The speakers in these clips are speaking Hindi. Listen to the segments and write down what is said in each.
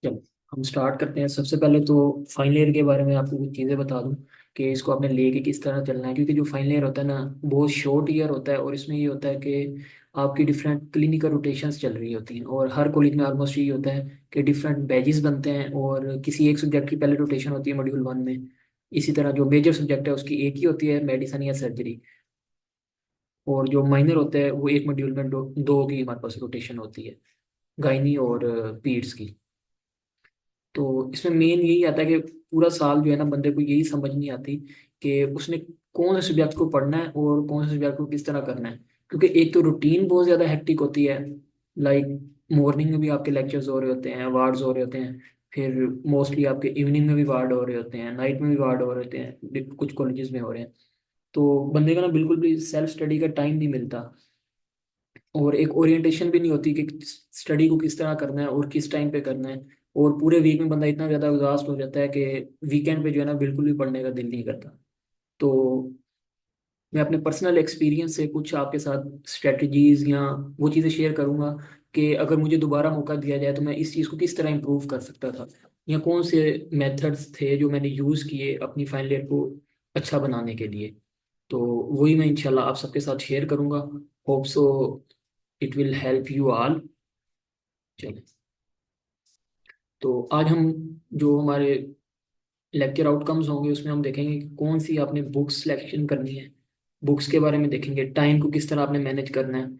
चलो, हम स्टार्ट करते हैं। सबसे पहले तो फाइनल ईयर के बारे में आपको कुछ चीज़ें बता दूं कि इसको आपने लेके किस तरह चलना है। क्योंकि जो फाइनल ईयर होता है ना, बहुत शॉर्ट ईयर होता है और इसमें ये होता है कि आपकी डिफरेंट क्लिनिकल रोटेशंस चल रही होती हैं। और हर कॉलेज में ऑलमोस्ट ये होता है कि डिफरेंट बैचेस बनते हैं और किसी एक सब्जेक्ट की पहले रोटेशन होती है मॉड्यूल 1 में। इसी तरह जो मेजर सब्जेक्ट है उसकी एक ही होती है, मेडिसिन या सर्जरी। और जो माइनर होते हैं वो एक मॉड्यूल में दो की हमारे पास रोटेशन होती है, गायनी और पीड्स की। तो इसमें मेन यही आता है कि पूरा साल जो है ना, बंदे को यही समझ नहीं आती कि उसने कौन से सब्जेक्ट को पढ़ना है और कौन से सब्जेक्ट को किस तरह करना है। क्योंकि एक तो रूटीन बहुत ज़्यादा हेक्टिक होती है। लाइक मॉर्निंग में भी आपके लेक्चर्स हो रहे होते हैं, वार्ड्स हो रहे होते हैं। फिर मोस्टली आपके इवनिंग में भी वार्ड हो रहे होते हैं, नाइट में भी वार्ड हो रहे होते हैं, कुछ कॉलेजेस में हो रहे हैं। तो बंदे का ना बिल्कुल भी सेल्फ स्टडी का टाइम नहीं मिलता। और एक ओरिएंटेशन भी नहीं होती कि स्टडी को किस तरह करना है और किस टाइम पे करना है। और पूरे वीक में बंदा इतना ज़्यादा एग्जॉस्ट हो जाता है कि वीकेंड पे जो है ना बिल्कुल भी पढ़ने का दिल नहीं करता। तो मैं अपने पर्सनल एक्सपीरियंस से कुछ आपके साथ स्ट्रेटजीज या वो चीज़ें शेयर करूंगा कि अगर मुझे दोबारा मौका दिया जाए तो मैं इस चीज़ को किस तरह इम्प्रूव कर सकता था, या कौन से मेथड्स थे जो मैंने यूज़ किए अपनी फाइनल ईयर को अच्छा बनाने के लिए। तो वही मैं इंशाल्लाह आप सबके साथ शेयर करूंगा। Hope so it will help you all. चलो, तो आज हम जो हमारे लेक्चर आउटकम्स होंगे उसमें हम देखेंगे कि कौन सी आपने बुक्स सिलेक्शन करनी है। बुक्स के बारे में देखेंगे, टाइम को किस तरह आपने मैनेज करना है,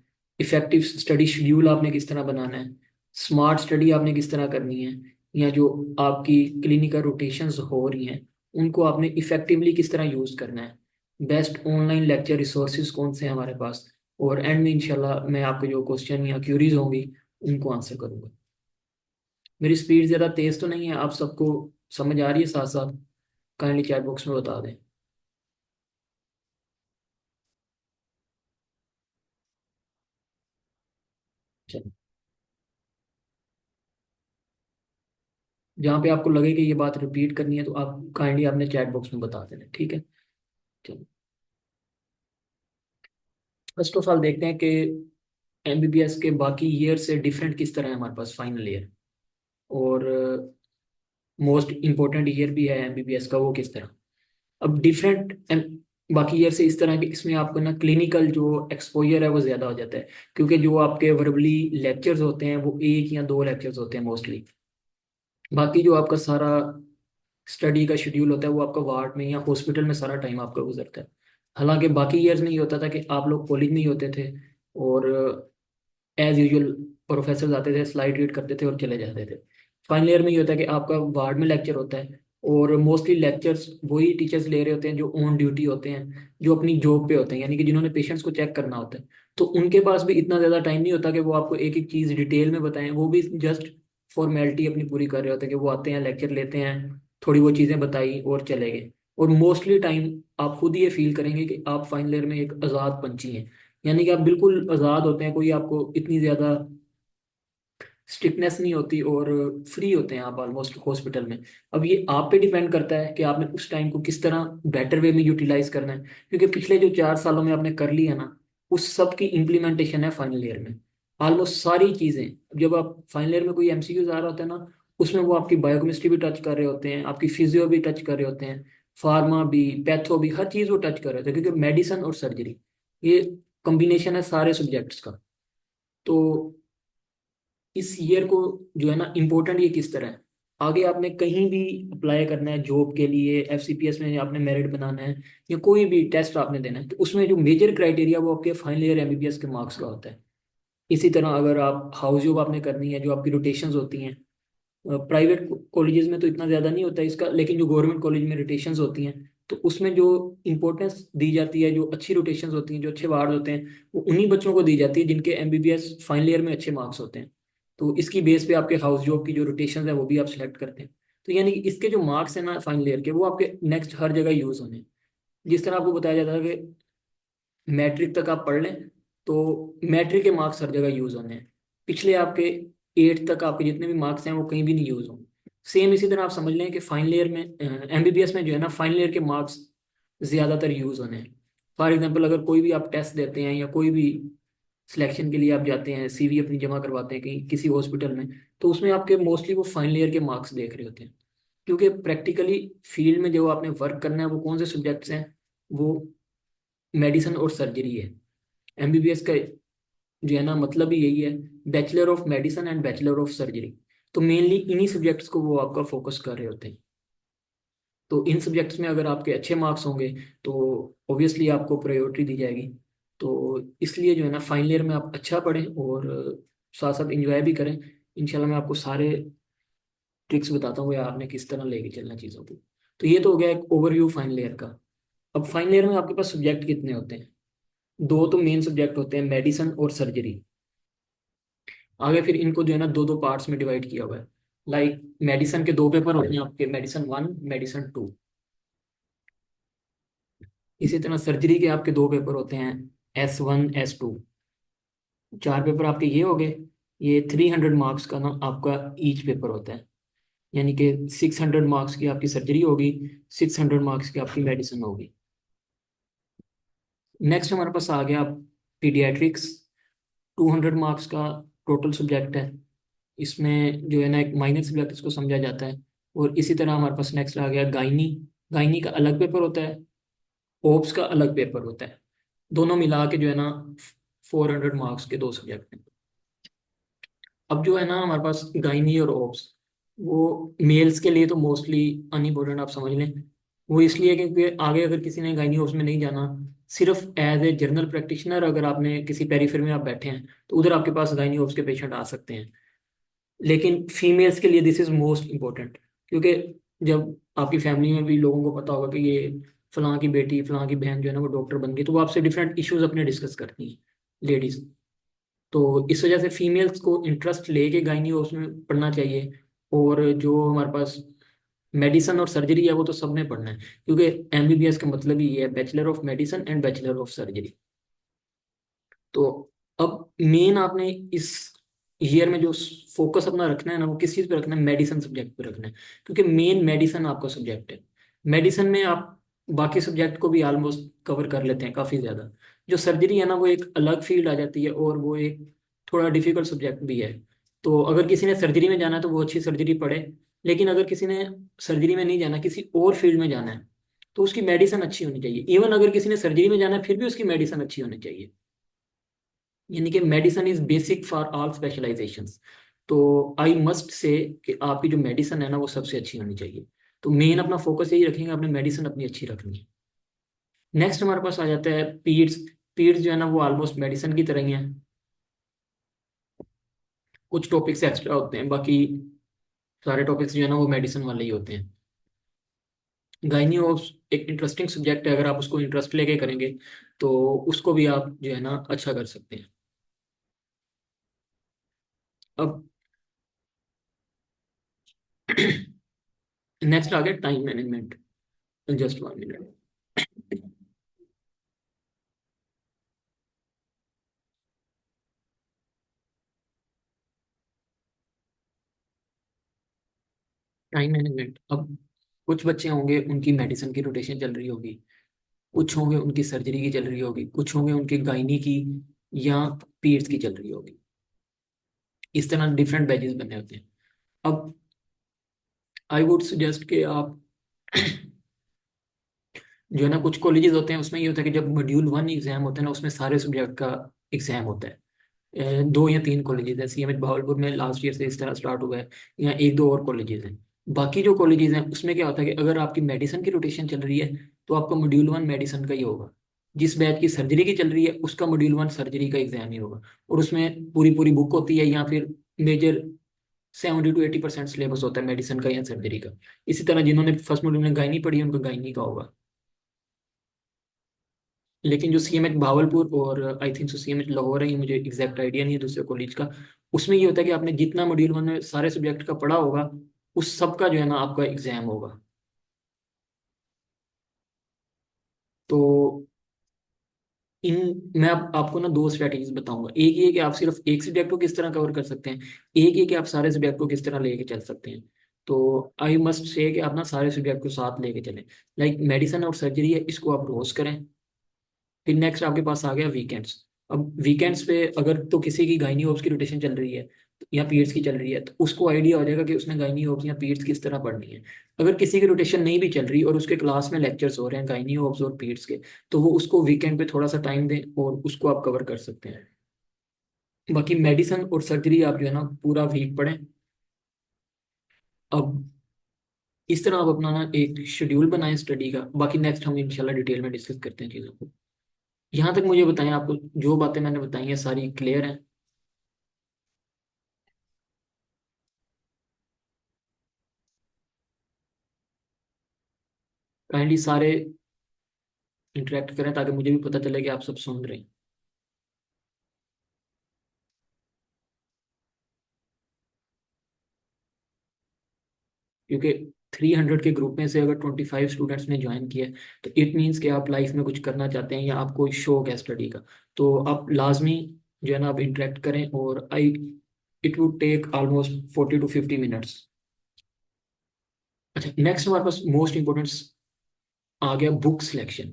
इफेक्टिव स्टडी शेड्यूल आपने किस तरह बनाना है, स्मार्ट स्टडी आपने किस तरह करनी है, या जो आपकी क्लिनिकल रोटेशंस हो रही हैं उनको आपने इफेक्टिवली किस तरह यूज़ करना है, बेस्ट ऑनलाइन लेक्चर रिसोर्सेज कौन से हैं हमारे पास। और एंड में इंशाल्लाह मैं आपके जो क्वेश्चन या क्यूरीज होंगी उनको आंसर करूँगा। मेरी स्पीड ज़्यादा तेज़ तो नहीं है, आप सबको समझ आ रही है साथ साथ? काइंडली चैट बॉक्स में बता दें। चलो, जहाँ पे आपको लगे कि ये बात रिपीट करनी है तो आप काइंडली आपने चैट बॉक्स में बता देना, ठीक है। चलो, फर्स्ट ऑफ ऑल देखते हैं कि एमबीबीएस के बाकी ईयर से डिफरेंट किस तरह है हमारे पास फाइनल ईयर। और मोस्ट इम्पोर्टेंट ईयर भी है एमबीबीएस का, वो किस तरह। अब डिफरेंट बाकी ईयर से इस तरह के इसमें आपको ना क्लिनिकल जो एक्सपोजर है वो ज़्यादा हो जाता है। क्योंकि जो आपके वर्बली लेक्चर्स होते हैं वो एक या दो लेक्चर्स होते हैं मोस्टली। बाकी जो आपका सारा स्टडी का शेड्यूल होता है वो आपका वार्ड में या हॉस्पिटल में सारा टाइम आपका गुजरता है। हालांकि बाकी ईयर्स में ये होता था कि आप लोग कॉलेज में ही होते थे और एज यूजुअल प्रोफेसर आते थे, स्लाइड रीड करते थे और चले जाते थे। फाइनल ईयर में ये होता है कि आपका वार्ड में लेक्चर होता है और मोस्टली लेक्चर्स वही टीचर्स ले रहे होते हैं जो ऑन ड्यूटी होते हैं, जो अपनी जॉब पे होते हैं, यानी कि जिन्होंने पेशेंट्स को चेक करना होता है। तो उनके पास भी इतना ज़्यादा टाइम नहीं होता कि वो आपको एक एक चीज़ डिटेल में बताएं। वो भी जस्ट फॉर्मेलिटी अपनी पूरी कर रहे होते हैं कि वो आते हैं, लेक्चर लेते हैं, थोड़ी वो चीज़ें बताई और चले गए। और मोस्टली टाइम आप खुद ये फील करेंगे कि आप फाइनल ईयर में एक आज़ाद पंछी हैं। यानी कि आप बिल्कुल आज़ाद होते हैं, कोई आपको इतनी ज़्यादा स्ट्रिक्टनेस नहीं होती और फ्री होते हैं आप ऑलमोस्ट हॉस्पिटल में। अब ये आप पे डिपेंड करता है कि आपने उस टाइम को किस तरह बेटर वे में यूटिलाइज करना है। क्योंकि पिछले जो 4 सालों में आपने कर लिया ना, उस सब की इम्प्लीमेंटेशन है फाइनल ईयर में। ऑलमोस्ट सारी चीज़ें जब आप फाइनल ईयर में कोई एमसीक्यूज आ रहा होता है ना, उसमें वो आपकी बायोकेमिस्ट्री भी टच कर रहे होते हैं, आपकी फिजियो भी टच कर रहे होते हैं, फार्मा भी, पैथो भी, हर चीज़ वो टच कर रहे होते हैं। क्योंकि मेडिसिन और सर्जरी ये कॉम्बिनेशन है सारे सब्जेक्ट्स का। तो इस ईयर को जो है ना इम्पोर्टेंट ये किस तरह है। आगे आपने कहीं भी अप्लाई करना है जॉब के लिए, एफसीपीएस में आपने मेरिट बनाना है या कोई भी टेस्ट आपने देना है, तो उसमें जो मेजर क्राइटेरिया वो आपके फाइनल ईयर एमबीबीएस के मार्क्स का होता है। इसी तरह अगर आप हाउस जॉब आपने करनी है, जो आपकी रोटेशंस होती हैं, प्राइवेट कॉलेजेस में तो इतना ज़्यादा नहीं होता है इसका, लेकिन जो गवर्नमेंट कॉलेज में रोटेशंस होती हैं तो उसमें जो इंपॉर्टेंस दी जाती है, जो अच्छी रोटेशंस होती हैं, जो अच्छे वार्ड होते हैं, वो उन्हीं बच्चों को दी जाती है जिनके एमबीबीएस फाइनल ईयर में अच्छे मार्क्स होते हैं। तो इसकी बेस पे आपके हाउस जॉब की जो रोटेशंस है वो भी आप सिलेक्ट करते हैं। तो यानी कि इसके जो मार्क्स हैं ना फाइनल ईयर के, वो आपके नेक्स्ट हर जगह यूज़ होने हैं। जिस तरह आपको बताया जाता है कि मैट्रिक तक आप पढ़ लें तो मैट्रिक के मार्क्स हर जगह यूज होने हैं। पिछले आपके 8 तक आपके जितने भी मार्क्स हैं वो कहीं भी नहीं यूज होंगे। सेम इसी तरह आप समझ लें कि फाइनल ईयर में एमबीबीएस में जो है ना फाइनल ईयर के मार्क्स ज़्यादातर यूज होने हैं। फॉर एग्जांपल अगर कोई भी आप टेस्ट देते हैं या कोई भी सिलेक्शन के लिए आप जाते हैं, सीवी अपनी जमा करवाते हैं कहीं किसी हॉस्पिटल में, तो उसमें आपके मोस्टली वो फाइनल ईयर के मार्क्स देख रहे होते हैं। क्योंकि प्रैक्टिकली फील्ड में जो आपने वर्क करना है वो कौन से सब्जेक्ट्स हैं, वो मेडिसिन और सर्जरी है। एमबीबीएस का जो है ना मतलब ही यही है, bachelor of medicine and bachelor of surgery. तो मेनली इन्हीं सब्जेक्ट्स को वो आपका फोकस कर रहे होते हैं। तो इन सब्जेक्ट्स में अगर आपके अच्छे मार्क्स होंगे तो ऑब्वियसली आपको प्रायोरिटी दी जाएगी। तो इसलिए जो है ना फाइनल ईयर में आप अच्छा पढ़ें और साथ साथ इंजॉय भी करें। इंशाल्लाह मैं आपको सारे ट्रिक्स बताता हूँ या आपने किस तरह लेके चलना चीज़ों को। तो ये तो हो गया एक ओवरव्यू फाइनल ईयर का। अब फाइनल ईयर में आपके पास सब्जेक्ट कितने होते हैं? दो तो मेन सब्जेक्ट होते हैं, मेडिसिन और सर्जरी। आगे फिर इनको जो है ना दो दो पार्ट्स में डिवाइड किया हुआ है। लाइक मेडिसिन के दो पेपर होते हैं आपके, मेडिसिन वन, मेडिसिन टू। इसी तरह सर्जरी के आपके दो पेपर होते हैं, S1, S2। चार पेपर आपके ये हो गए। ये 300 मार्क्स का ना आपका ईच पेपर होता है। यानी कि 600 मार्क्स की आपकी सर्जरी होगी, 600 मार्क्स की आपकी मेडिसिन होगी। नेक्स्ट हमारे पास आ गया पीडियाट्रिक्स। 200 मार्क्स का टोटल सब्जेक्ट है। इसमें जो है ना एक माइनर सब्जेक्ट इसको समझा जाता है। और इसी तरह हमारे पास नेक्स्ट आ गया गायनी। गायनी का अलग पेपर होता है, ओप्स का अलग पेपर होता है। दोनों मिला के जो है ना 400 मार्क्स के दो सब्जेक्ट हैं। अब जो है ना हमारे पास गायनी और ओप्स, वो मेल्स के लिए तो मोस्टली अनइम्पोर्टेंट आप समझ लें। वो इसलिए क्योंकि आगे अगर किसी ने गायनी ओप्स में नहीं जाना, सिर्फ एज ए जनरल प्रैक्टिशनर अगर आपने किसी पेरीफेर में आप बैठे हैं तो उधर आपके पास गायनी ओप्स के पेशेंट आ सकते हैं। लेकिन फीमेल्स के लिए दिस इज मोस्ट इम्पोर्टेंट। क्योंकि जब आपकी फैमिली में भी लोगों को पता होगा कि ये फलां की बेटी, फलां की बहन जो है ना वो डॉक्टर बन गई, तो वो आपसे डिफरेंट इश्यूज अपने डिस्कस करती हैं, लेडीज। तो इस वजह से फीमेल्स को इंटरेस्ट लेके गायनी उसमें पढ़ना चाहिए। और जो हमारे पास मेडिसिन और सर्जरी है वो तो सबने पढ़ना है, क्योंकि एमबीबीएस का मतलब ही ये है, bachelor of medicine and bachelor of surgery. तो अब मेन आपने इस ईयर में जो फोकस अपना रखना है ना, वो किस चीज़ पे रखना है? मेडिसिन सब्जेक्ट पे रखना है। क्योंकि मेन मेडिसिन आपका सब्जेक्ट है। मेडिसिन में आप बाकी सब्जेक्ट को भी ऑलमोस्ट कवर कर लेते हैं काफ़ी ज़्यादा। जो सर्जरी है ना वो एक अलग फील्ड आ जाती है और वो एक थोड़ा डिफिकल्ट सब्जेक्ट भी है। तो अगर किसी ने सर्जरी में जाना है तो वो अच्छी सर्जरी पढ़े। लेकिन अगर किसी ने सर्जरी में नहीं जाना, किसी और फील्ड में जाना है, तो उसकी मेडिसिन अच्छी होनी चाहिए। इवन अगर किसी ने सर्जरी में जाना है फिर भी उसकी मेडिसिन अच्छी होनी चाहिए। यानी कि medicine is basic for all specialisations. तो आई मस्ट से कि आपकी जो मेडिसिन है ना वो सबसे अच्छी होनी चाहिए। तो मेन अपना फोकस यही रखेंगे, अपने मेडिसिन अपनी अच्छी रखनी है। नेक्स्ट हमारे पास आ जाता है पीड्स। पीड्स जो है ना वो ऑलमोस्ट मेडिसिन की तरह ही है। कुछ टॉपिक्स एक्स्ट्रा होते हैं, बाकी सारे टॉपिक्स जो है ना वो मेडिसिन वाले ही होते हैं। गायनी एक इंटरेस्टिंग सब्जेक्ट है, अगर आप उसको इंटरेस्ट लेके करेंगे तो उसको भी आप जो है ना अच्छा कर सकते हैं। अब नेक्स्ट आ गया time management. Just 1 minute. Time management, अब कुछ बच्चे होंगे उनकी मेडिसिन की रोटेशन चल रही होगी, कुछ होंगे उनकी सर्जरी की चल रही होगी, कुछ होंगे उनकी गायनी की या पीड्स की चल रही होगी। इस तरह डिफरेंट बैचेस बने होते हैं। अब आई वुड सजेस्ट कि आप जो है ना, कुछ कॉलेजेस होते हैं उसमें ये होता है कि जब मॉड्यूल 1 एग्जाम होता है ना उसमें सारे सब्जेक्ट का एग्जाम होता है। दो या तीन कॉलेजेस हैं, सीएमएच भावलपुर में लास्ट ईयर से इस तरह स्टार्ट हुआ है, या एक दो और कॉलेजेस हैं। बाकी जो कॉलेजेस हैं उसमें क्या होता है कि अगर आपकी मेडिसिन की रोटेशन चल रही है तो आपका मॉड्यूल 1 मेडिसिन का ही होगा। जिस बैच की सर्जरी की चल रही है उसका मॉड्यूल 1 सर्जरी का एग्जाम ही होगा। और उसमें पूरी पूरी बुक होती है, या फिर मेजर 70 to 80% सिलेबस होता है मेडिसिन का या सर्जरी का। इसी तरह जिन्होंने फर्स्ट मॉड्यूल में गायनी पढ़ी है उनका गायनी का होगा। लेकिन जो सीएमएच भावलपुर और I think so CMH Lahore है, ये मुझे एग्जैक्ट आइडिया नहीं है दूसरे कॉलेज का, उसमें ये होता है कि आपने जितना मॉड्यूल 1 में सारे सब्जेक्ट का पढ़ा होगा उस सब का जो है ना आपका एग्जाम होगा। तो मैं आपको ना दो स्ट्रैटेजीज बताऊंगा। एक ये कि आप सिर्फ एक सब्जेक्ट को किस तरह कवर कर सकते हैं, एक ये कि आप सारे सब्जेक्ट को किस तरह लेके चल सकते हैं। तो आई मस्ट से कि आप ना सारे सब्जेक्ट को साथ लेके चलें। लाइक मेडिसिन और सर्जरी है, इसको आप रोज करें। फिर नेक्स्ट आपके पास आ गया वीकेंड्स। अब वीकेंड्स पे अगर तो किसी की गायनी होप्स की रोटेशन चल रही है या पीरियड्स की चल रही है, तो उसको आइडिया हो जाएगा कि उसने गायनी होप्स या पीरियड्स किस तरह पढ़नी है। अगर किसी की रोटेशन नहीं भी चल रही और उसके क्लास में लेक्चर्स हो रहे हैं गायनी होप्स और पीरियड्स के, तो वो उसको वीकेंड पे थोड़ा सा टाइम दें और उसको आप कवर कर सकते हैं। बाकी मेडिसिन और सर्जरी आप जो है ना पूरा वीक पढ़ें। अब इस तरह आप अपना ना एक शेड्यूल बनाएं स्टडी का। बाकी नेक्स्ट हम इंशाल्लाह डिटेल में डिस्कस करते हैं चीज़ों को। यहाँ तक मुझे बताएं, आपको जो बातें मैंने बताई हैं सारी क्लियर हैं? काइंडली सारे इंटरेक्ट करें ताकि मुझे भी पता चले कि आप सब सुन रहे हैं। क्योंकि 300 के ग्रुप में से अगर 25 स्टूडेंट्स ने ज्वाइन किया है, तो इट मीन्स कि आप लाइफ में कुछ करना चाहते हैं या आपको शौक है स्टडी का। तो आप लाजमी जो है ना आप इंटरेक्ट करें। और I it would take almost 40 to 50 minutes. अच्छा, नेक्स्ट हमारे पास मोस्ट इंपॉर्टेंट आ गया बुक सिलेक्शन।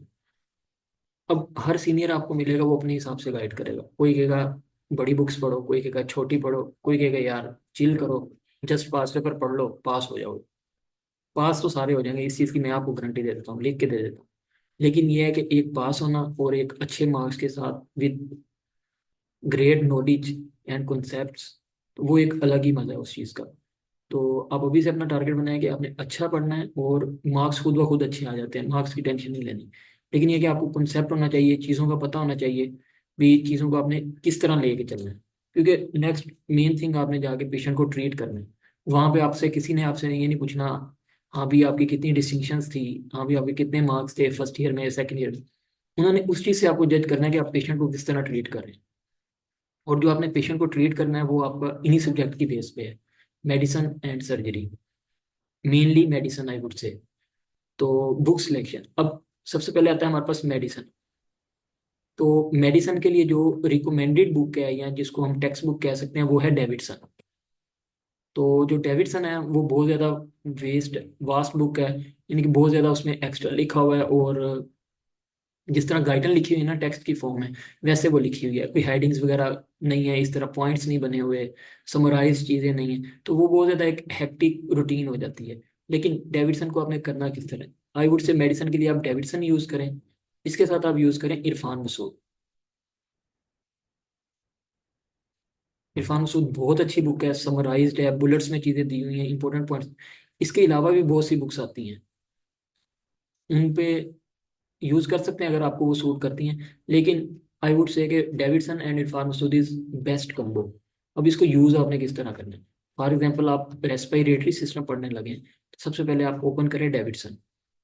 अब हर सीनियर आपको मिलेगा, वो अपने हिसाब से गाइड करेगा। कोई कहेगा बड़ी बुक्स पढ़ो, कोई कहेगा छोटी पढ़ो, कोई कहेगा यार चिल करो, जस्ट पास पेपर पढ़ लो पास हो जाओ। पास तो सारे हो जाएंगे, इस चीज़ की मैं आपको गारंटी दे देता हूँ, लिख के दे देता हूँ। लेकिन ये है कि एक पास होना और एक अच्छे मार्क्स के साथ with great knowledge and concepts, तो वो एक अलग ही मजा है उस चीज़ का। तो आप अभी से अपना टारगेट बनाएं कि आपने अच्छा पढ़ना है और मार्क्स खुद ब खुद अच्छे आ जाते हैं, मार्क्स की टेंशन नहीं लेनी। लेकिन ये कि आपको कॉन्सेप्ट होना चाहिए, चीज़ों का पता होना चाहिए भी, चीज़ों को आपने किस तरह लेके चलना है। क्योंकि नेक्स्ट मेन थिंग आपने जाके पेशेंट को ट्रीट करना है। वहाँ पे आपसे किसी ने आपसे ये नहीं पूछना हाँ भी आपकी कितनी डिस्टिंक्शंस थी, हाँ भी आपके कितने मार्क्स थे फर्स्ट ईयर में सेकंड ईयर में। उन्होंने उस चीज़ से आपको जज करना है कि आप पेशेंट को किस तरह ट्रीट कर रहे हैं। और जो आपने पेशेंट को ट्रीट करना है वो आपका इन्हीं सब्जेक्ट की बेस पे है, medicine and surgery, mainly medicine I would से। तो बुक सिलेक्शन, अब सबसे पहले आता है हमारे पास मेडिसिन। तो मेडिसिन के लिए जो रिकमेंडेड बुक है या जिसको हम टेक्स्ट बुक कह सकते हैं वो है डेविडसन। तो जो डेविडसन है वो बहुत ज़्यादा वेस्ट वास्ट बुक है, यानी कि बहुत ज़्यादा उसमें एक्स्ट्रा लिखा हुआ है। और जिस तरह गाइडलाइन लिखी हुई है ना टेक्स्ट की फॉर्म में, वैसे वो लिखी हुई है, कोई हेडिंग्स वगैरह नहीं है, इस तरह पॉइंट्स नहीं बने हुए, समराइज चीज़ें नहीं है, तो वो बहुत ज़्यादा एक हेक्टिक रूटीन हो जाती है। लेकिन डेविडसन को आपने करना किस तरह, आई वुड से मेडिसिन के लिए आप डेविडसन यूज़ करें। इसके साथ आप यूज़ करें इरफान मसूद। इरफान मसूद बहुत अच्छी बुक है, समराइज्ड है, बुलेट्स में चीज़ें दी हुई हैं, इंपॉर्टेंट पॉइंट्स। इसके अलावा भी बहुत सी बुक्स आती हैं, उन पे यूज कर सकते हैं अगर आपको वो सूट करती हैं। लेकिन आई वुड से कि Davidson and Irfan Masood is best combo. अब इसको यूज आपने किस तरह करना है। फॉर एग्जाम्पल आप रेस्पिरेटरी सिस्टम पढ़ने लगे हैं, तो सबसे पहले आप ओपन करें डेविडसन।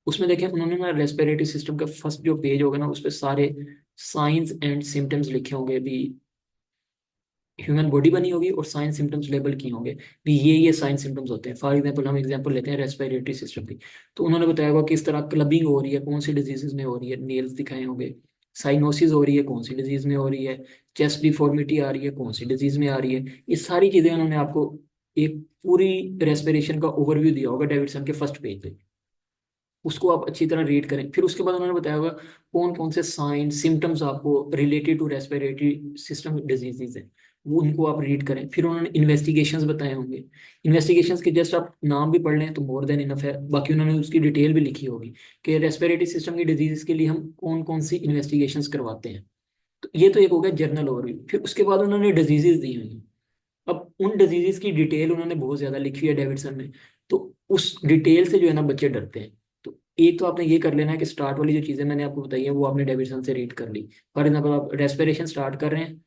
उसमें देखें उन्होंने ना रेस्पिरेटरी सिस्टम का फर्स्ट जो पेज होगा ना उस पर सारे साइंस एंड सिम्टम्स लिखे होंगे भी, ह्यूमन बॉडी बनी होगी और साइन सिम्टम्स लेबल किए होंगे भी, ये साइन सिम्टम्स होते हैं। फॉर एग्जांपल हम एग्जांपल लेते हैं रेस्पिरेटरी सिस्टम की, तो उन्होंने बताया होगा किस तरह क्लबिंग हो रही है, कौन सी डिजीजेज में हो रही है, नेल्स दिखाए होंगे। साइनोसिस हो रही है, कौन सी डिजीज में हो रही है। चेस्ट डिफॉर्मिटी आ रही है, कौन सी डिजीज में आ रही है। ये सारी चीजें उन्होंने आपको एक पूरी रेस्पिरेशन का ओवरव्यू दिया होगा डेविडसन के फर्स्ट पेज पे। उसको आप अच्छी तरह रीड करें। फिर उसके बाद उन्होंने बताया होगा कौन कौन से साइन सिम्टम्स आपको related to respiratory system diseases हैं, वो उनको आप रीड करें। फिर उन्होंने इन्वेस्टिगेशंस बताए होंगे। इन्वेस्टिगेशंस के जस्ट आप नाम भी पढ़ लें तो मोर देन इनफ है, बाकी उन्होंने उसकी डिटेल भी लिखी होगी कि रेस्पिरेटरी सिस्टम की डिजीज के लिए हम कौन कौन सी इन्वेस्टिगेशंस करवाते हैं। तो ये तो एक हो गया जनरल ओवरव्यू। फिर उसके बाद उन्होंने डिजीजेज दी हुई हैं। अब उन डिजीजेस की डिटेल उन्होंने बहुत ज्यादा लिखी है डेविडसन में। तो उस डिटेल से जो है ना बच्चे डरते हैं। तो एक तो आपने ये कर लेना है कि स्टार्ट वाली जो चीजें मैंने आपको बताई है वो आपने डेविडसन से रीड कर ली। फॉर एग्जाम्पल आप रेस्पिरेशन स्टार्ट कर रहे हैं,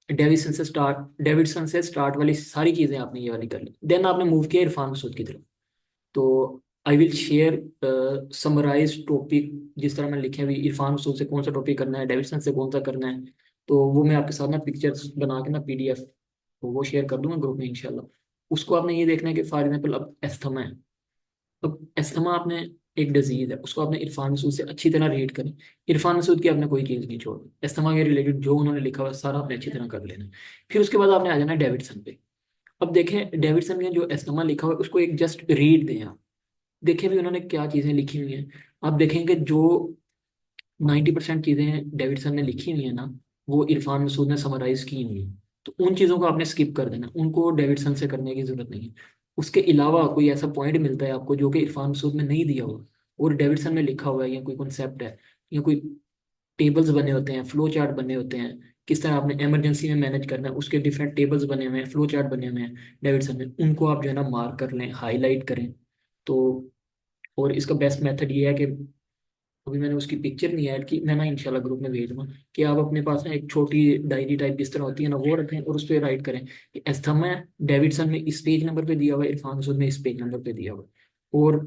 डेविडसन से स्टार्ट वाली सारी चीजें आपने ये वाली कर ली। देन आपने मूव किया इरफान मसूद की तरफ। तो I will share summarise topic जिस तरह मैंने लिखे हैं, अभी इरफान मसूद से कौन सा टॉपिक करना है, डेविडसन से कौन सा करना है। तो वो मैं आपके साथ ना पिक्चर्स बना के ना पीडीएफ, तो वो शेयर कर दूंगा ग्रुप में इंशाल्लाह। उसको आपने ये देखना है कि फॉर एग्जाम्पल अब एस्थमा है। अब एस्थमा आपने एक डिजीज है, उसको आपने इरफान मसूद से अच्छी तरह रीड करें। इरफान मसूद की आपने कोई चीज़ नहीं छोड़नी, एस्थमा के रिलेटेड जो उन्होंने लिखा हुआ है सारा आपने अच्छी तरह कर लेना है। फिर उसके बाद आपने आ जाना है डेविडसन पे। अब देखें डेविडसन में जो एस्थमा लिखा हुआ है उसको एक जस्ट रीड दें आप। देखें भी उन्होंने क्या चीज़ें लिखी हुई हैं। आप देखेंगे जो 90% चीज़ें डेविडसन ने लिखी हुई है ना, वो इरफान मसूद ने समराइज की हुई है। तो उन चीज़ों को आपने स्किप कर देना, उनको डेविडसन से करने की जरूरत नहीं है। उसके अलावा कोई ऐसा पॉइंट मिलता है आपको जो कि इरफान मसूद में नहीं दिया हुआ और डेविडसन में लिखा हुआ है, या कोई कॉन्सेप्ट है, या कोई टेबल्स बने होते हैं, फ्लो चार्ट बने होते हैं, किस तरह आपने इमरजेंसी में मैनेज करना है, उसके डिफरेंट टेबल्स बने हुए हैं, फ्लो चार्ट बने हुए हैं डेविडसन में, उनको आप जो है ना मार्क कर लें, हाईलाइट करें। तो और इसका बेस्ट मेथड ये है कि अभी मैंने उसकी पिक्चर नहीं ऐड की, मैं ना इंशाल्लाह ग्रुप में भेज दूंगा, कि आप अपने पास ना एक छोटी डायरी टाइप जिस तरह होती है ना वो रखें, और उस पर राइट करें कि एस्थमा डेविडसन में इस पेज नंबर पे दिया हुआ है, इरफान मसूद में इस पेज नंबर पे दिया हुआ है। और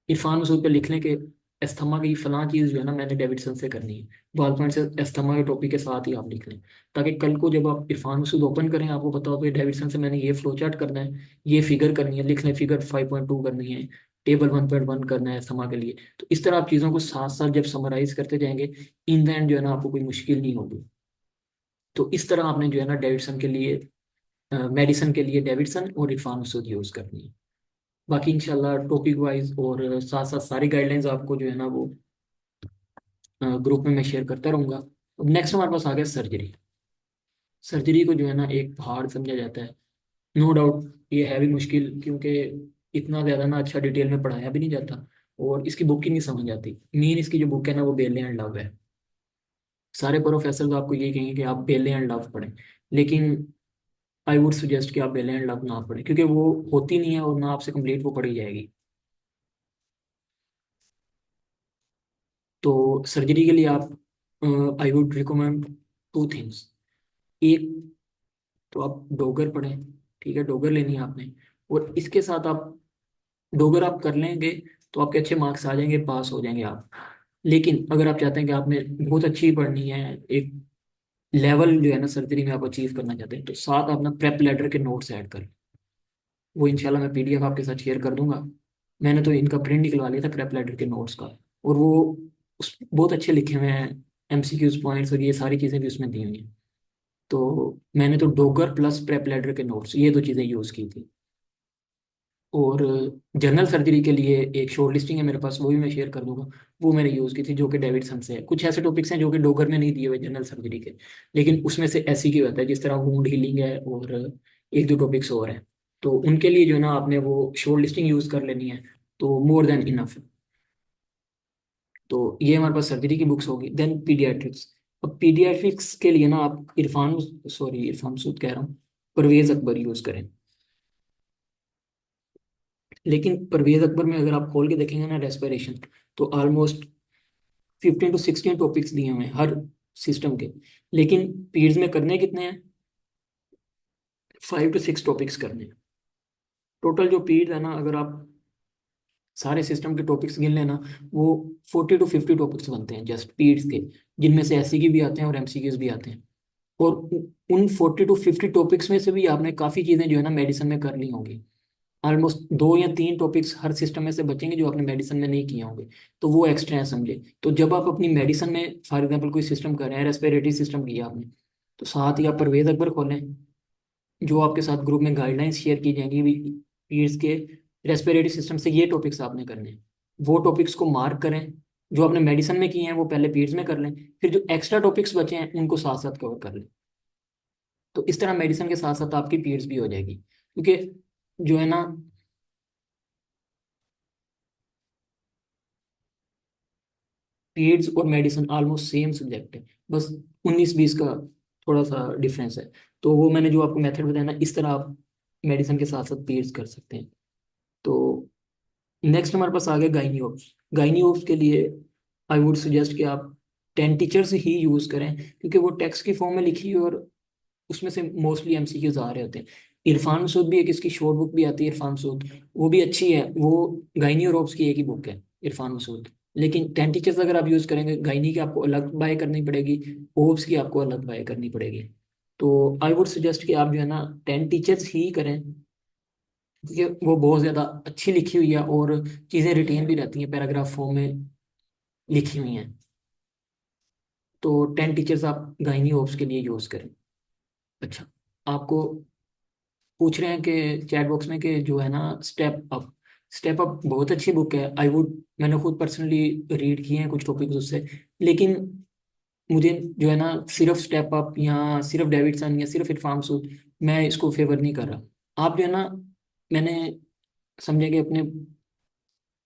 इरफान मसूद पे लिख लें कि एस्थमा की फलां चीज़ जो है ना मैंने डेविडसन से करनी है, बॉल पॉइंट से एस्थमा के टॉपिक के साथ ही आप लिख लें, ताकि कल को जब आप इरफान मसूद ओपन करें आपको पता हो कि डेविडसन से मैंने ये फ्लो चार्ट करना है, ये फिगर करनी है, लिख लें फिगर 5.2 करनी है, टेबल 1.1 करना है एस्थमा के लिए। तो इस तरह आप चीज़ों को साथ साथ जब समराइज करते जाएंगे, इन द एंड जो है ना आपको कोई मुश्किल नहीं होगी। तो इस तरह आपने जो है ना डेविडसन के लिए, मेडिसन के लिए डेविडसन और इरफान मसूद यूज़ करनी है। बाकी इंशाल्लाह टॉपिक वाइज और साथ साथ सारी गाइडलाइंस आपको जो है ना वो ग्रुप में मैं शेयर करता रहूंगा। अब नेक्स्ट हमारे पास आ गया सर्जरी। सर्जरी को जो है ना एक पहाड़ समझा जाता है, नो डाउट ये है भी मुश्किल, क्योंकि इतना ज़्यादा ना अच्छा डिटेल में पढ़ाया भी नहीं जाता, और इसकी बुक ही नहीं समझ आती। मेन इसकी जो बुक है ना वो बेले एंड लव है। सारे प्रोफेसर तो आपको यही कहेंगे कि आप बेले एंड लव पढ़ें, लेकिन आई वुड सजेस्ट कि आप बेले एंड लव ना पढ़ें, क्योंकि वो होती नहीं है और ना आपसे कंप्लीट वो पढ़ी जाएगी। तो सर्जरी के लिए आप, I would recommend two things. एक तो आप डोगर पढ़ें, ठीक है, डोगर लेनी है आपने, और इसके साथ आप डोगर आप कर लेंगे तो आपके अच्छे मार्क्स आ जाएंगे, पास हो जाएंगे आप। लेकिन अगर आप चाहते हैं कि आपने बहुत अच्छी पढ़नी है, एक लेवल जो है ना सर्जरी में आप अचीव करना चाहते हैं, तो साथ आप ना प्रेप लेटर के नोट्स ऐड कर, वो इंशाल्लाह मैं पीडीएफ आपके साथ शेयर कर दूंगा। मैंने तो इनका प्रिंट निकलवा लिया था प्रेप लेटर के नोट्स का, और वो बहुत अच्छे लिखे हुए हैं, एमसीक्यूज पॉइंट्स और ये सारी चीज़ें भी उसमें दी हुई हैं। तो मैंने तो डोगर प्लस प्रेप लेटर के नोट्स ये दो चीज़ें यूज़ की थी। और जनरल सर्जरी के लिए एक शॉर्ट लिस्टिंग है मेरे पास, वो भी मैं शेयर कर दूंगा। वो मैंने यूज़ की थी जो कि डेविडसन से है। कुछ ऐसे टॉपिक्स हैं जो कि डोगर में नहीं दिए हुए जनरल सर्जरी के, लेकिन उसमें से ऐसी की होता है, जिस तरह वुंड हीलिंग है और एक दो टॉपिक्स और हैं। तो उनके लिए जो है ना आपने वो शॉर्ट लिस्टिंग यूज़ कर लेनी है, तो मोर देन इनफ। तो ये हमारे पास सर्जरी की बुक्स होगी। Then paediatrics. अब पीडियाट्रिक्स के लिए ना आप इरफान मसूद कह रहा हूँ, परवेज अकबर यूज़ करें। लेकिन परवेज अकबर में अगर आप खोल के देखेंगे ना रेस्पिरेशन, तो ऑलमोस्ट 15 to 16 टॉपिक्स दिए हुए हैं हर सिस्टम के। लेकिन पीड्स में करने कितने हैं? 5 to 6 टॉपिक्स करने हैं। टोटल जो पीड है ना, अगर आप सारे सिस्टम के टॉपिक्स गिन लेना, वो 40 to 50 टॉपिक्स बनते हैं जस्ट पीड्स के, जिनमें से एससीक्यू भी आते हैं और एमसीक्यूज भी आते हैं। और उन 40 to 50 टॉपिक्स में से भी आपने काफ़ी चीज़ें जो है ना मेडिसिन में कर ली होंगी। ऑलमोस्ट 2 या 3 टॉपिक्स हर सिस्टम में से बचेंगे जो आपने मेडिसिन में नहीं किए होंगे, तो वो एक्स्ट्रा है समझे। तो जब आप अपनी मेडिसिन में फॉर एग्जांपल कोई सिस्टम कर रहे हैं, रेस्पिरेटरी सिस्टम किया आपने, तो साथ ही आप परवेज अकबर खोलें, जो आपके साथ ग्रुप में गाइडलाइंस शेयर की जाएंगी भी, पीड्स के रेस्पिरेटरी सिस्टम से ये टॉपिक्स आपने करने हैं, वो टॉपिक्स को मार्क करें। जो आपने मेडिसिन में किए हैं वो पहले पीड्स में कर लें, फिर जो एक्स्ट्रा टॉपिक्स बचे हैं उनको साथ साथ कवर कर लें। तो इस तरह मेडिसिन के साथ साथ आपकी पीड्स भी हो जाएगी, क्योंकि जो है ना पीड्स और मेडिसिन ऑलमोस्ट सेम सब्जेक्ट है, बस 19-20 का थोड़ा सा डिफरेंस है। तो वो मैंने जो आपको मेथड बताया ना, इस तरह आप मेडिसिन के साथ साथ पीड्स कर सकते हैं। तो नेक्स्ट हमारे पास आ गया गाइनी ओप्स। गाइनी ओप्स के लिए आई वुड सजेस्ट कि आप 10 टीचर्स ही यूज़ करें, क्योंकि वो टेक्स्ट की फॉर्म में लिखी है और उसमें से मोस्टली एमसीक्यूज आ रहे होते हैं। इरफान मसूद भी एक इसकी शॉर्ट बुक भी आती है इरफान मसूद, वो भी अच्छी है। वो गाइनी और ओप्स की एक ही बुक है इरफान मसूद। लेकिन 10 टीचर्स अगर आप यूज़ करेंगे, गाइनी की आपको अलग बाय करनी पड़ेगी, ओप्स की आपको अलग बाय करनी पड़ेगी। तो आई वुड सजेस्ट कि आप जो है ना 10 टीचर्स ही करें, क्योंकि वो बहुत ज़्यादा अच्छी लिखी हुई है और चीज़ें रिटेन भी रहती हैं, पैराग्राफ फॉर्म में लिखी हुई हैं। तो 10 टीचर्स आप गाइनी ओप्स के लिए यूज़ करें। अच्छा, आपको पूछ रहे हैं कि चैट बॉक्स में कि जो है ना स्टेप अप, स्टेप अप बहुत अच्छी बुक है, आई वुड, मैंने खुद पर्सनली रीड किए हैं कुछ टॉपिक्स उससे। लेकिन मुझे जो है ना, सिर्फ स्टेप अप या सिर्फ डेविडसन या सिर्फ इरफान सूद, मैं इसको फेवर नहीं कर रहा। आप जो है ना, मैंने समझे कि अपने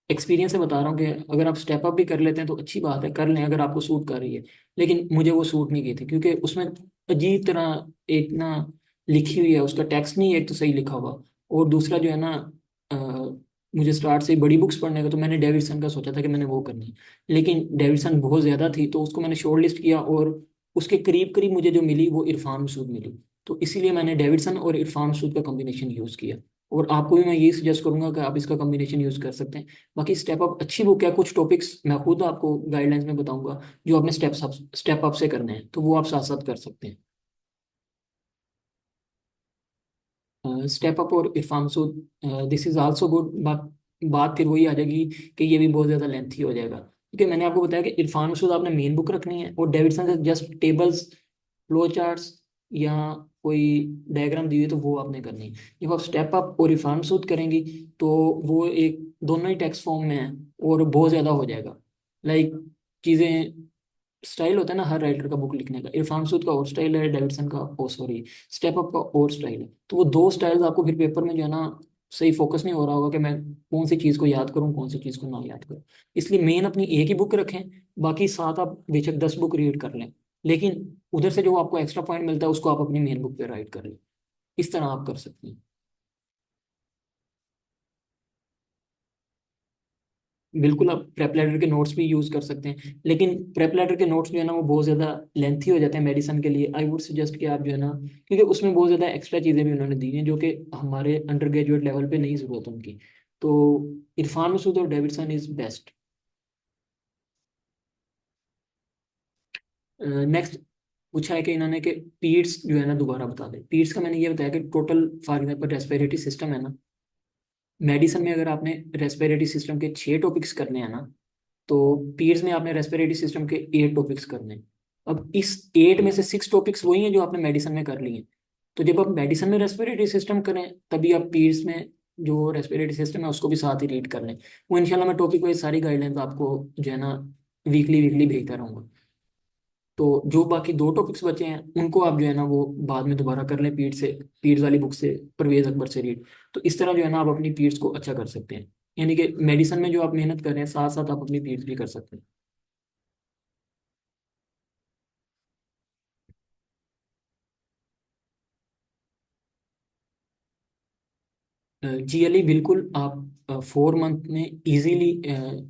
एक्सपीरियंस से बता रहा हूँ कि अगर आप स्टेप अप भी कर लेते हैं तो अच्छी बात है, कर लें अगर आपको सूट कर रही है। लेकिन मुझे वो सूट नहीं की थी, क्योंकि उसमें अजीब तरह एक ना लिखी हुई है, उसका टेक्स्ट नहीं एक तो सही लिखा हुआ, और दूसरा जो है ना, अ, मुझे स्टार्ट से ही बड़ी बुक्स पढ़ने का, तो मैंने डेविडसन का सोचा था कि मैंने वो करनी है। लेकिन डेविडसन बहुत ज़्यादा थी, तो उसको मैंने शॉर्ट लिस्ट किया, और उसके करीब करीब मुझे जो मिली वो इरफान मसूद मिली। तो इसीलिए मैंने डेविडसन और इरफान मसूद का कॉम्बिनेशन यूज़ किया। और आपको भी मैं ये सजेस्ट करूंगा कि आप इसका कॉम्बिनेशन यूज़ कर सकते हैं। बाकी स्टेप अप अच्छी बुक है, कुछ टॉपिक्स मैं खुद आपको गाइडलाइंस में बताऊंगा जो आपने स्टेप अप से करने हैं, तो वो आप साथ साथ कर सकते हैं। स्टेप अप और इरफान सूद, दिस इज आल्सो गुड। बात फिर वही आ जाएगी कि ये भी बहुत ज़्यादा लेंथी हो जाएगा, क्योंकि मैंने आपको बताया कि इरफान मसूद आपने मेन बुक रखनी है, और डेविडसन से जस्ट टेबल्स, फ्लो चार्ट्स या कोई डायग्राम दी हुई तो वो आपने करनी है। जब आप स्टेप अप और इरफान मसूद करेंगी तो वो एक दोनों ही टेक्स्ट फॉर्म में है, और बहुत ज़्यादा हो जाएगा। लाइक चीज़ें, स्टाइल होता है ना हर राइटर का बुक लिखने का, इरफान सूद का और स्टाइल है, डेविडसन का ओ सॉरी स्टेप अप का और स्टाइल है। तो वो दो स्टाइल्स आपको फिर पेपर में जो है ना, सही फोकस नहीं हो रहा होगा कि मैं कौन सी चीज़ को याद करूँ कौन सी चीज़ को ना याद करूँ। इसलिए मेन अपनी एक ही बुक रखें, बाकी साथ आप बेशक 10 बुक रीड कर लें, लेकिन उधर से जो आपको एक्स्ट्रा पॉइंट मिलता है उसको आप अपनी मेन बुक पे राइट कर लें। इस तरह आप कर सकते हैं। बिल्कुल, आप प्रेप लेटर के नोट्स भी यूज कर सकते हैं, लेकिन प्रेप लेटर के नोट्स जो है ना वो बहुत ज़्यादा लेंथी हो जाते हैं मेडिसिन के लिए। आई वुड सजेस्ट कि आप जो है ना, क्योंकि उसमें बहुत ज़्यादा एक्स्ट्रा चीज़ें भी उन्होंने दी हैं जो कि हमारे अंडर ग्रेजुएट लेवल पे नहीं ज़रूरत उनकी। तो इरफान मसूद और डेविडसन इज़ बेस्ट। नेक्स्ट पूछा है कि इन्होंने कि पीड्स जो है ना दोबारा बता दें। पीड्स का मैंने ये बताया कि total for example respiratory system है ना, मेडिसिन में अगर आपने रेस्पिरेटरी सिस्टम के 6 टॉपिक्स करने हैं ना, तो पीयर्स में आपने रेस्पिरेटरी सिस्टम के 8 टॉपिक्स करने हैं। अब इस 8 में से 6 टॉपिक्स वही हैं जो आपने मेडिसिन में कर लिए हैं। तो जब आप मेडिसिन में रेस्पिरेटरी सिस्टम करें तभी आप पीयर्स में जो रेस्पिरेटरी सिस्टम है उसको भी साथ ही रीड कर लें। वो इंशाल्लाह मैं टॉपिक वाइज सारी गाइडलाइंस आपको जो है ना वीकली वीकली भेजता रहूँगा। तो जो बाकी 2 टॉपिक्स बचे हैं उनको आप जो है ना वो बाद में दोबारा कर लें पीड से, पीड्स वाली बुक से, परवेज अकबर से रीड। तो इस तरह जो है ना आप अपनी पीड्स को अच्छा कर सकते हैं। यानी कि मेडिसिन में जो आप मेहनत कर रहे हैं साथ साथ आप अपनी पीड्स भी कर सकते हैं। जी अली, बिल्कुल आप 4 मंथ में easily,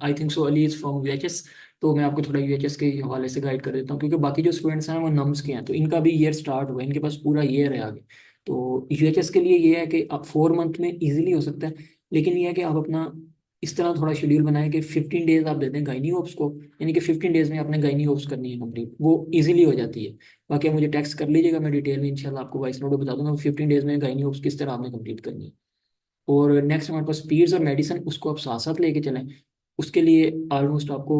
I think so Ali is from UHS, तो मैं आपको थोड़ा यूएचएस के हवाले से गाइड कर देता हूँ, क्योंकि बाकी जो स्टूडेंट्स हैं वो नम्स के हैं, तो इनका भी ईयर स्टार्ट हुआ है, इनके पास पूरा ईयर है आगे। तो यूएचएस के लिए ये है कि आप 4 मंथ में इजीली हो सकता है। लेकिन ये है कि आप अपना इस तरह थोड़ा शेड्यूल बनाएं कि 15 डेज आप देते हैं गाइनी होप्स को, यानी कि 15 डेज में आपने गाइनी होप्स करनी है कंप्लीट, वो इजीली हो जाती है। बाकी आप मुझे टेक्स्ट कर लीजिएगा, मैं डिटेल में इंशाल्लाह आपको वॉइस नोट में बता दूंगा 15 डेज में गाइनी होप्स किस तरह आपने कंप्लीट करनी है। और नेक्स्ट हमारे पास पीर्स और मेडिसिन, उसको आप साथ साथ लेके चलें। उसके लिए ऑलमोस्ट आपको,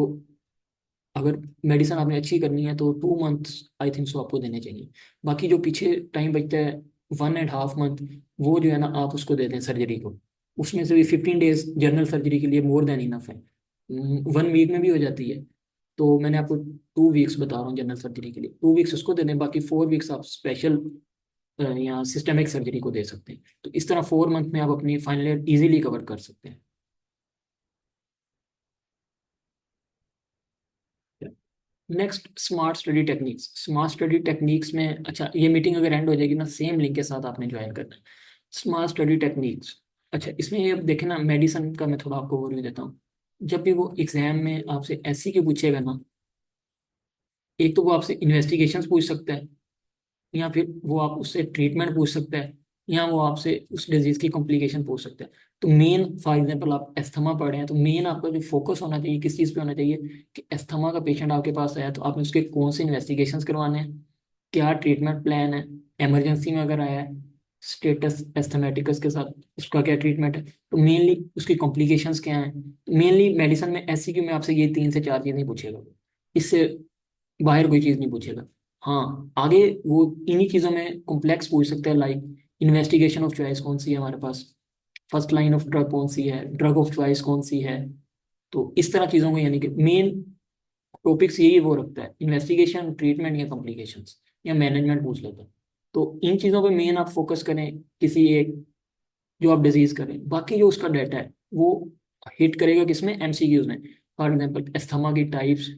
अगर मेडिसिन आपने अच्छी करनी है तो 2 मंथ्स आई थिंक सो आपको देने चाहिए। बाकी जो पीछे टाइम बचता है 1.5 मंथ, वो जो है ना आप उसको दे दें सर्जरी को। उसमें से भी 15 डेज जनरल सर्जरी के लिए मोर देन इनफ है। 1 वीक में भी हो जाती है। तो मैंने आपको 2 वीक्स बता रहा हूँ जनरल सर्जरी के लिए, 2 वीक्स उसको दे दें, बाकी 4 वीक्स आप स्पेशल या सिस्टमिक सर्जरी को दे सकते हैं। तो इस तरह 4 मंथ में आप अपनी फाइनल ईयर इजीली कवर कर सकते हैं। Next smart study techniques. Smart study techniques में, अच्छा ये मीटिंग अगर एंड हो जाएगी ना, सेम लिंक के साथ आपने ज्वाइन करना है। स्मार्ट स्टडी टेक्निक्स, अच्छा इसमें ये अब देखें ना, मेडिसिन का मैं थोड़ा आपको ओवरव्यू देता हूँ। जब भी वो एग्जाम में आपसे ऐसी के पूछेगा ना, एक तो वो आपसे इन्वेस्टिगेशंस पूछ सकता है, या फिर वो आप उससे ट्रीटमेंट पूछ सकता है, या वो आपसे उस डिजीज की कॉम्प्लिकेशन पूछ सकता है। तो मेन फॉर एग्जांपल आप एस्थमा पढ़ रहे हैं, तो मेन आपका जो फोकस होना चाहिए किस चीज़ पे होना चाहिए, कि एस्थमा का पेशेंट आपके पास आया तो आपने उसके कौन से इन्वेस्टिगेशंस करवाने हैं, क्या ट्रीटमेंट प्लान है, इमरजेंसी में अगर आया है स्टेटस एस्थमेटिकस के साथ उसका क्या ट्रीटमेंट है, तो मेनली उसकी कॉम्प्लिकेशंस क्या हैं। मेनली मेडिसिन में एस सी क्यू में आपसे ये 3 से 4 चीज़ें पूछेगा, इससे बाहर कोई चीज़ नहीं पूछेगा। हाँ आगे वो इन्हीं चीज़ों में कॉम्प्लेक्स पूछ सकते हैं, लाइक इन्वेस्टिगेशन ऑफ चॉइस कौन सी है हमारे पास, फर्स्ट लाइन ऑफ ड्रग कौन सी है, ड्रग ऑफ चॉइस कौन सी है। तो इस तरह चीज़ों को, यानी कि मेन टॉपिक्स यही वो रखता है, इन्वेस्टिगेशन, ट्रीटमेंट या कॉम्प्लिकेशंस या मैनेजमेंट पूछ लेता है। तो इन चीज़ों पे मेन आप फोकस करें किसी एक, जो आप डिजीज करें। बाकी जो उसका डाटा है वो हिट करेगा किसमें, एमसीक्यूज में। फॉर एग्जांपल अस्थमा की टाइप्स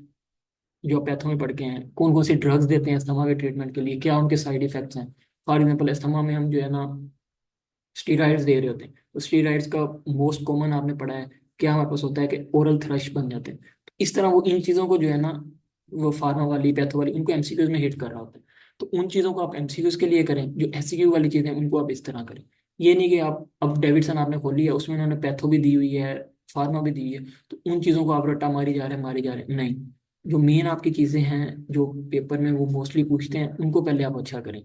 जो आप पैथो में पढ़ के हैं, कौन कौन सी ड्रग्स देते हैं अस्थमा के ट्रीटमेंट के लिए, क्या उनके साइड इफेक्ट्स हैं। फॉर एग्जांपल अस्थमा में हम जो है ना स्टीरॉइड्स दे रहे होते हैं, तो स्टीरॉइड्स का मोस्ट कॉमन आपने पढ़ा है क्या हमारे पास होता है कि ओरल थ्रश बन जाते हैं। तो इस तरह वो इन चीज़ों को जो है ना, वो फार्मा वाली पैथो वाली उनको एमसीक्यूज में हिट कर रहा होता है। तो उन चीज़ों को आप एमसीक्यूज के लिए करें, जो एससीक्यू वाली चीज़ें हैं उनको आप इस तरह करें। ये नहीं कि आप अब डेविडसन आपने खोली है, उसमें उन्होंने पैथो भी दी हुई है, फार्मा भी दी है, तो उन चीज़ों को आप रट्टा मारी जा रहे हैं, मारी जा रहे हैं, नहीं। जो मेन आपकी चीज़ें हैं जो पेपर में वो मोस्टली पूछते हैं, उनको पहले आप अच्छा करें।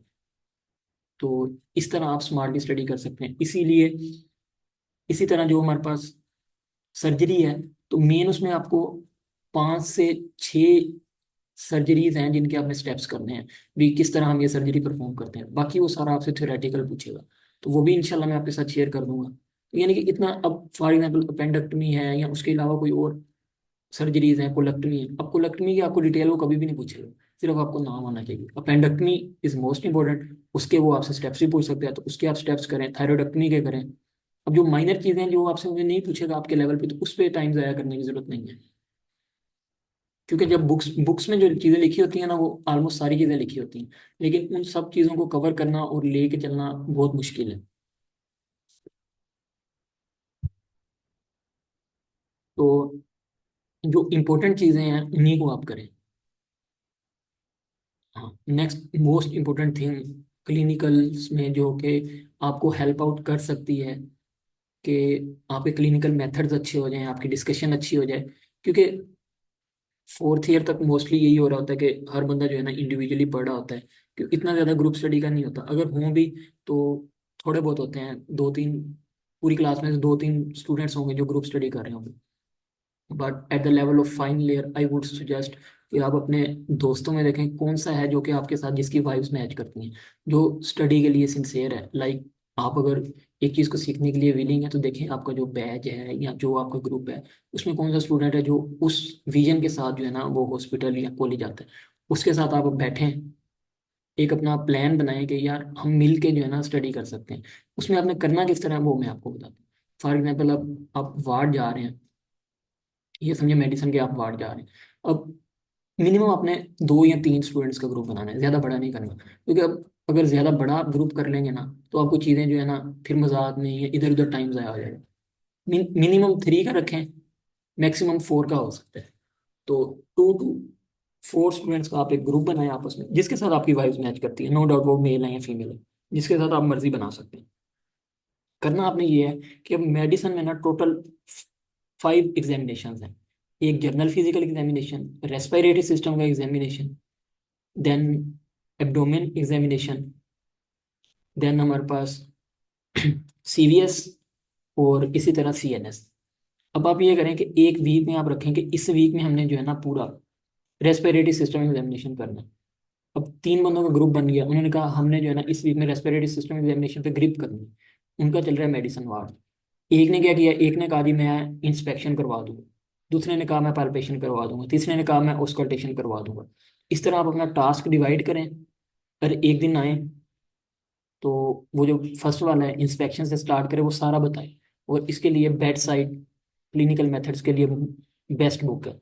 तो इस तरह आप स्मार्टली स्टडी कर सकते हैं। इसीलिए इसी तरह जो हमारे पास सर्जरी है, तो मेन उसमें आपको 5 से 6 सर्जरीज हैं जिनके आपने स्टेप्स करने हैं, भी किस तरह हम ये सर्जरी परफॉर्म करते हैं। बाकी वो सारा आपसे थ्योरेटिकल पूछेगा, तो वो भी इंशाल्लाह मैं आपके साथ शेयर कर दूंगा। तो यानी कि इतना, अब फॉर एग्जांपल अपेंडेक्टमी है या उसके अलावा कोई और सर्जरीज हैं, कोलेक्टमी है, अब कोलेक्टमी की आपको डिटेल वो कभी भी नहीं पूछेगा, सिर्फ आपको नाम आना चाहिए। अपेंडेक्टमी इज मोस्ट इंपॉर्टेंट, उसके वो आपसे स्टेप्स भी पूछ सकते हैं, तो उसके आप स्टेप्स करें, थायरॉयडेक्टमी के करें। अब जो माइनर चीजें हैं जो आपसे मुझे नहीं पूछेगा आपके लेवल पे, तो उस पर टाइम ज़ाया करने की जरूरत नहीं है। क्योंकि जब बुक्स बुक्स में जो चीज़ें लिखी होती हैं ना, वो ऑलमोस्ट सारी चीज़ें लिखी होती हैं, लेकिन उन सब चीज़ों को कवर करना और लेके चलना बहुत मुश्किल है। तो जो इम्पोर्टेंट चीज़ें हैं उन्हीं को आप करें। हाँ, next most important thing clinicals में जो कि आपको हेल्प आउट कर सकती है, कि आपके क्लिनिकल मेथड्स अच्छे हो जाएं, आपकी डिस्कशन अच्छी हो जाए। क्योंकि फोर्थ ईयर तक मोस्टली यही हो रहा होता है कि हर बंदा जो है ना इंडिविजुअली पढ़ रहा होता है, क्योंकि इतना ज़्यादा ग्रुप स्टडी का नहीं होता। अगर हों भी तो थोड़े बहुत होते हैं, 2-3, पूरी क्लास में से 2-3 स्टूडेंट्स होंगे जो ग्रुप स्टडी कर रहे होंगे। But at the level of final year I would suggest कि आप अपने दोस्तों में देखें कौन सा है जो कि आपके साथ, जिसकी वाइब्स मैच करती हैं, जो स्टडी के लिए सिंसियर है। लाइक आप अगर एक चीज़ को सीखने के लिए विलिंग है, तो देखें आपका जो बैच है या जो आपका ग्रुप है, उसमें कौन सा स्टूडेंट है जो उस विजन के साथ जो है ना वो हॉस्पिटल या कॉलेज आता है। उसके साथ आप बैठें, एक अपना प्लान बनाएं कि यार हम मिल के जो है ना स्टडी कर सकते हैं। उसमें आपने करना किस तरह है वो मैं आपको बताता हूँ। फॉर एग्जाम्पल, अब आप वार्ड जा रहे हैं, ये समझे मेडिसिन के आप वार्ड जा रहे हैं। अब मिनिमम आपने 2 या 3 स्टूडेंट्स का ग्रुप बनाना है, ज़्यादा बड़ा नहीं करना, क्योंकि अब अगर ज़्यादा बड़ा आप ग्रुप कर लेंगे ना, तो आपको चीज़ें जो है ना फिर मजाक में या इधर उधर टाइम ज़ाया हो जाएगा। मिनिमम 3 का रखें, मैक्सिमम 4 का हो सकता है। तो 2 to 4 स्टूडेंट्स का आप एक ग्रुप बनाएं आपस में, जिसके साथ आपकी वाइब्स मैच करती है, नो डाउट वो मेल है या फीमेल है, जिसके साथ आप मर्जी बना सकते हैं। करना आपने ये है कि अब मेडिसिन में ना टोटल 5 एग्जामिनेशन हैं। एक general physical examination, respiratory system का examination, then abdomen examination, then हमारे पास सीवीएस, और इसी तरह सीएनएस। अब आप ये करें कि एक वीक में आप रखें कि इस वीक में हमने जो है ना पूरा रेस्पिरेटरी सिस्टम एग्जामिनेशन करना है। अब 3 बंदों का ग्रुप बन गया, उन्होंने कहा हमने जो है ना इस वीक में रेस्पिरेटरी सिस्टम एग्जामिनेशन पे ग्रिप करनी है। उनका चल रहा है मेडिसिन वार्ड। एक ने क्या किया, एक ने कहा जी मैं इंस्पेक्शन करवा दूंगा, दूसरे ने कहा मैं पाल्पेशन करवा दूंगा, तीसरे ने कहा मैं ऑस्कल्टेशन करवा दूंगा। इस तरह आप अपना टास्क डिवाइड करें, और एक दिन आए तो वो जो फर्स्ट वाला है इंस्पेक्शन से स्टार्ट करे वो सारा बताए। और इसके लिए बेड साइड क्लिनिकल मेथड्स के लिए बेस्ट बुक है।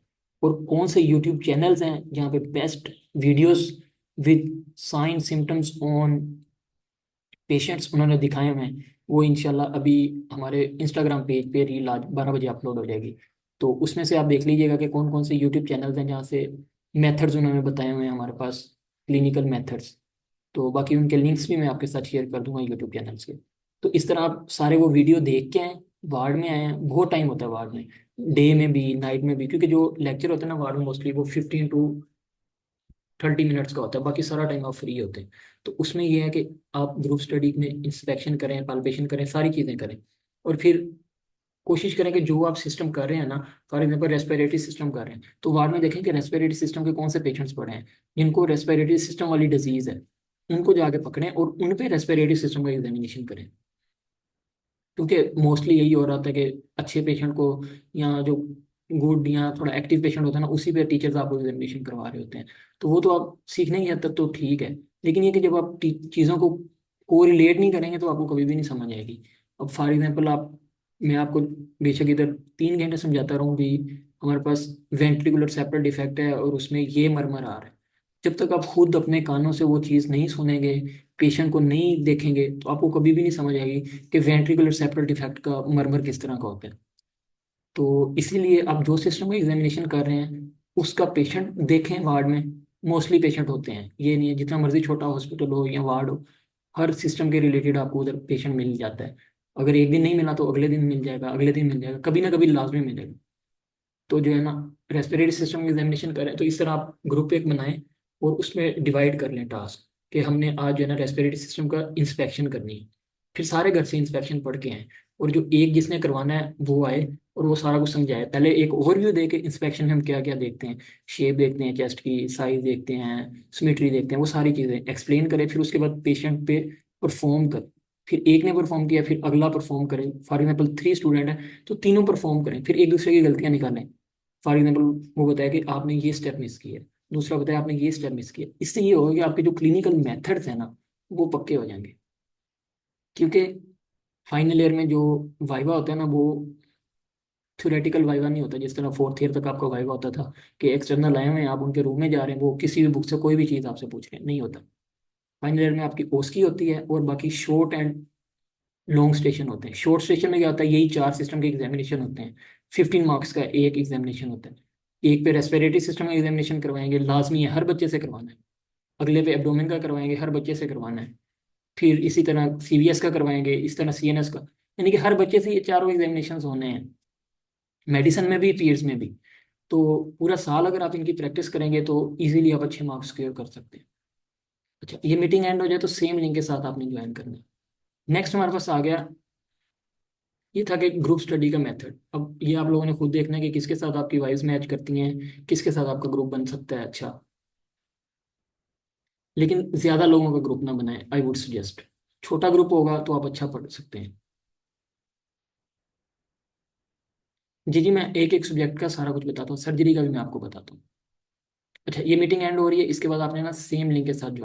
और कौन से यूट्यूब चैनल्स हैं जहाँ पे best videos with sign symptoms on patients उन्होंने दिखाए हुए हैं, वो इंशाल्लाह अभी हमारे इंस्टाग्राम पेज पे रील आज 12 बजे अपलोड हो जाएगी। तो उसमें से आप देख लीजिएगा कि कौन कौन से यूट्यूब चैनल्स हैं जहाँ से मेथड्स उन्होंने बताए हुए हैं हमारे पास, क्लिनिकल मेथड्स। तो बाकी उनके लिंक्स भी मैं आपके साथ शेयर कर दूंगा यूट्यूब चैनल्स के। तो इस तरह आप सारे वो वीडियो देख के आए, वार्ड में आए हैं, बहुत टाइम होता है वार्ड में, डे में भी नाइट में भी, क्योंकि जो लेक्चर होता है ना वार्ड में मोस्टली वो 15 to 30 मिनट्स का होता है, बाकी सारा टाइम आप फ्री होते हैं। तो उसमें यह है कि आप ग्रुप स्टडी में इंस्पेक्शन करें, पाल्पेशन करें, सारी चीज़ें करें। और फिर कोशिश करें कि जो आप सिस्टम कर रहे हैं ना, फॉर एग्जाम्पल रेस्पिरेटरी सिस्टम कर रहे हैं, तो वार्ड में देखें कि रेस्पिरेटरी सिस्टम के कौन से पेशेंट्स पड़े हैं जिनको रेस्पिरेटरी सिस्टम वाली डिजीज़ है, उनको जाके पकड़ें और उन पे रेस्पिरेटरी सिस्टम का एग्जामिनेशन करें। क्योंकि मोस्टली यही हो रहा था कि अच्छे पेशेंट को, या जो गुड या थोड़ा एक्टिव पेशेंट होता है ना, उसी पे टीचर्स आपको एग्जामिनेशन करवा रहे होते हैं। तो वो तो आप सीखने की हद तक तो ठीक है, लेकिन ये कि जब आप चीज़ों को कोरिलेट नहीं करेंगे तो आपको कभी भी नहीं समझ आएगी। अब फॉर एग्जाम्पल आप, मैं आपको बेशक इधर 3 घंटे समझाता रहूँ भी, हमारे पास वेंट्रिकुलर सेप्टल डिफेक्ट है और उसमें ये मरमर आ रहा है, जब तक आप खुद अपने कानों से वो चीज़ नहीं सुनेंगे, पेशेंट को नहीं देखेंगे, तो आपको कभी भी नहीं समझ आएगी कि वेंट्रिकुलर सेप्टल डिफेक्ट का मरमर किस तरह का होता है। तो इसीलिए आप जो सिस्टम का एग्जामिनेशन कर रहे हैं उसका पेशेंट देखें वार्ड में। मोस्टली पेशेंट होते हैं, ये नहीं है जितना मर्जी छोटा हॉस्पिटल हो या वार्ड हो, हर सिस्टम के रिलेटेड आपको उधर पेशेंट मिल जाता है। अगर एक दिन नहीं मिला तो अगले दिन मिल जाएगा, अगले दिन मिल जाएगा, कभी ना कभी लाजमी मिलेगा। तो जो है ना, रेस्पिरेटरी सिस्टम एग्जामिनेशन करें तो इस तरह आप ग्रुप एक बनाएं और उसमें डिवाइड कर लें टास्क, कि हमने आज जो है ना रेस्पिरेटरी सिस्टम का इंस्पेक्शन करनी है। फिर सारे घर से इंस्पेक्शन पढ़ के आए, और जो एक जिसने करवाना है वो आए और वो सारा कुछ समझाए। पहले एक ओवरव्यू दे के इंस्पेक्शन में हम क्या क्या देखते हैं, शेप देखते हैं, चेस्ट की साइज देखते हैं, सिमेट्री देखते हैं, वो सारी चीज़ें एक्सप्लेन करें। फिर उसके बाद पेशेंट पे परफॉर्म कर, फिर एक ने परफॉर्म किया फिर अगला परफॉर्म करे। फॉर एग्जाम्पल 3 स्टूडेंट हैं तो तीनों परफॉर्म करें, फिर एक दूसरे की गलतियां निकालें। फॉर एग्जाम्पल वो बताया कि आपने ये स्टेप मिस किया, दूसरा बताया आपने ये स्टेप मिस किया। इससे ये होगा कि आपके जो क्लिनिकल मेथड्स हैं ना वो पक्के हो जाएंगे। क्योंकि फाइनल ईयर में जो वाइवा होता है ना, वो थ्योरेटिकल वाइवा नहीं होता जिस तरह फोर्थ ईयर तक आपका वाइवा होता था, कि एक्सटर्नल आए हुए हैं, आप उनके रूम में जा रहे हैं, वो किसी भी बुक से कोई भी चीज़ आपसे पूछ रहे हैं, नहीं होता। फाइनल ईयर में आपकी ओस्की होती है और बाकी शॉर्ट एंड लॉन्ग स्टेशन होते हैं। शॉर्ट स्टेशन में क्या होता है, यही 4 सिस्टम के एग्जामिनेशन होते हैं। 15 मार्क्स का एक एग्जामिनेशन होता है। एक पे रेस्पिरेटरी सिस्टम का एग्जामिनेशन करवाएंगे, लाजमी है, हर बच्चे से करवाना है। अगले पे एब्डोमेन का करवाएंगे, हर बच्चे से करवाना है। फिर इसी तरह सीवीएस का करवाएंगे, इस तरह सीएनएस का। यानी कि हर बच्चे से ये चारों एग्जामिनेशन होने हैं, मेडिसिन में भी, पीएड्स में भी। तो पूरा साल अगर आप इनकी प्रैक्टिस करेंगे तो इजीली आप अच्छे मार्क्स स्कोर कर सकते हैं। अच्छा, ये मीटिंग एंड हो जाए तो सेम लिंक के साथ आपने ज्वाइन करना है। नेक्स्ट हमारे पास आ गया, ये था कि ग्रुप स्टडी का मेथड। अब ये आप लोगों ने खुद देखना है कि किसके साथ आपकी वाइब्स मैच करती हैं, किसके साथ आपका ग्रुप बन सकता है अच्छा। लेकिन ज़्यादा लोगों का ग्रुप ना बनाए, आई वुड सजेस्ट। छोटा ग्रुप होगा तो आप अच्छा पढ़ सकते हैं। जी जी, मैं एक एक सब्जेक्ट का सारा कुछ बताता हूँ, सर्जरी का भी मैं आपको बताता हूँ। अच्छा, ये मीटिंग एंड हो रही है, इसके बाद आपने ना सेम लिंक के साथ